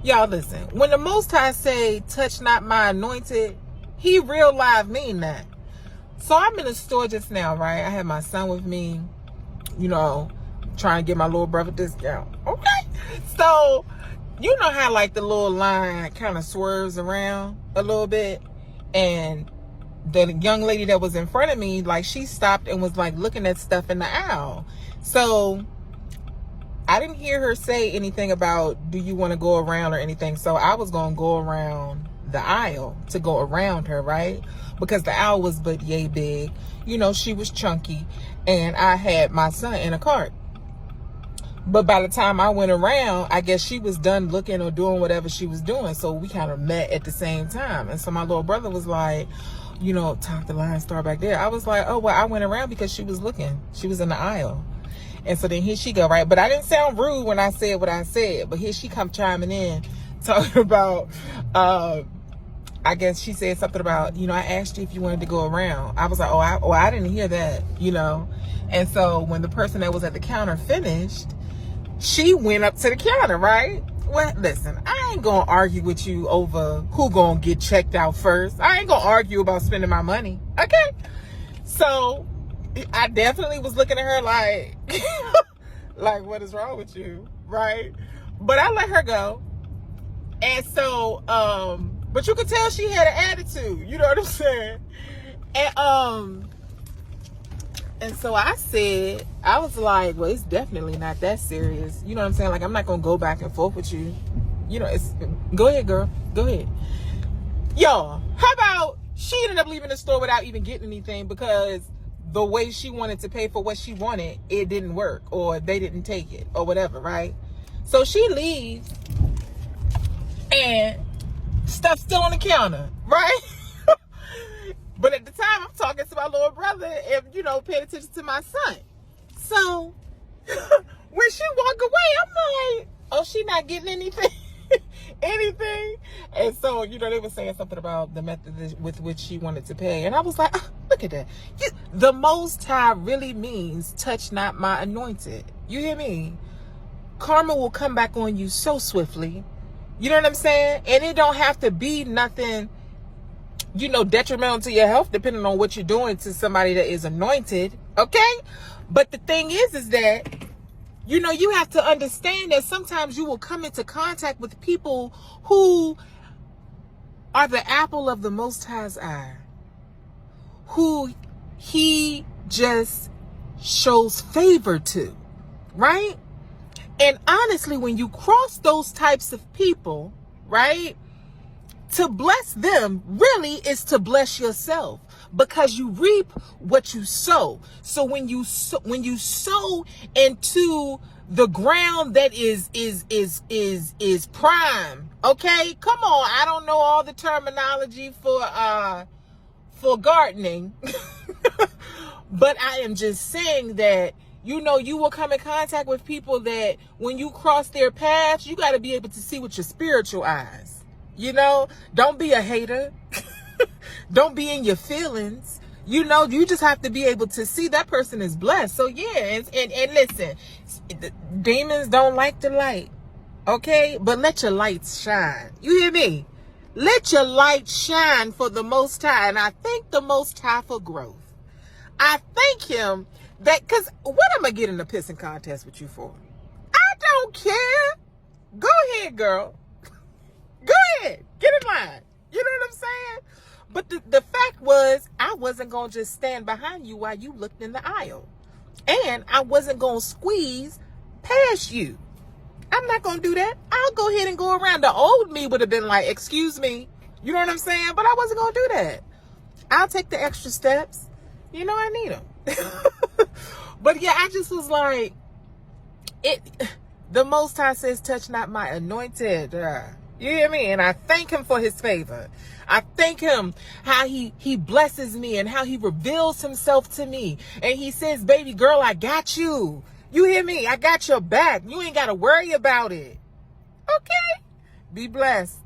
Y'all listen, when the Most High say, touch not my anointed, he real live mean that. So I'm in the store just now, right? I had my son with me, trying to get my little brother discount. Okay. So, you know how like the little line kind of swerves around a little bit? And the young lady that was in front of me, like she stopped and was like looking at stuff in the aisle. So I didn't hear her say anything about, do you want to go around or anything? So I was going to go around the aisle to go around her, right? Because the aisle was but yay big. She was chunky. And I had my son in a cart. But by the time I went around, I guess she was done looking or doing whatever she was doing. So we kind of met at the same time. And so my little brother was like, top the line, start back there. I was like, oh, well, I went around because she was looking. She was in the aisle. And so then here she go, right? But I didn't sound rude when I said what I said. But here she come chiming in, talking about, I guess she said something about, I asked you if you wanted to go around. I was like, I didn't hear that, And so when the person that was at the counter finished, she went up to the counter, right? Well, listen, I ain't gonna argue with you over who gonna get checked out first. I ain't gonna argue about spending my money, okay? So I definitely was looking at her like, like, what is wrong with you, right? But I let her go. And so, but you could tell she had an attitude, you know what I'm saying? And so I said, I was like, well, it's definitely not that serious. You know what I'm saying? Like, I'm not going to go back and forth with you. Go ahead, girl. Go ahead. Y'all, how about she ended up leaving the store without even getting anything because the way she wanted to pay for what she wanted, it didn't work or they didn't take it or whatever, right? So she leaves and stuff's still on the counter, right? But at the time, I'm talking to my little brother and, paying attention to my son. So when she walked away, I'm like, oh, she not getting anything? anything? And so, they were saying something about the method with which she wanted to pay. And I was like, oh, look at that. The Most High really means touch not my anointed. You hear me? Karma will come back on you so swiftly. You know what I'm saying? And it don't have to be nothing, detrimental to your health, depending on what you're doing to somebody that is anointed. Okay? But the thing is that, you have to understand that sometimes you will come into contact with people who are the apple of the Most High's eye, who he just shows favor to, right? And honestly, when you cross those types of people, right, to bless them really is to bless yourself, because you reap what you sow. So when you sow into the ground that is prime, okay? Come on, I don't know all the terminology for gardening, but I am just saying that you will come in contact with people that when you cross their paths, you got to be able to see with your spiritual eyes. Don't be a hater. Don't be in your feelings. You just have to be able to see that person is blessed. So yeah, and listen, demons don't like the light. Okay? But let your light shine. You hear me? Let your light shine for the Most High. And I thank the Most High for growth. I thank him because what am I getting a pissing contest with you for? I don't care. Go ahead, girl. Go ahead. Get in line. You know what I'm saying? But the fact was, I wasn't going to just stand behind you while you looked in the aisle. And I wasn't going to squeeze past you. I'm not going to do that. I'll go ahead and go around. The old me would have been like, excuse me. You know what I'm saying? But I wasn't going to do that. I'll take the extra steps. I need them. But yeah, I just was like, the Most High says, touch not my anointed. You hear me? And I thank him for his favor. I thank him how he blesses me and how he reveals himself to me. And he says, baby girl, I got you. You hear me? I got your back. You ain't got to worry about it. Okay? Be blessed.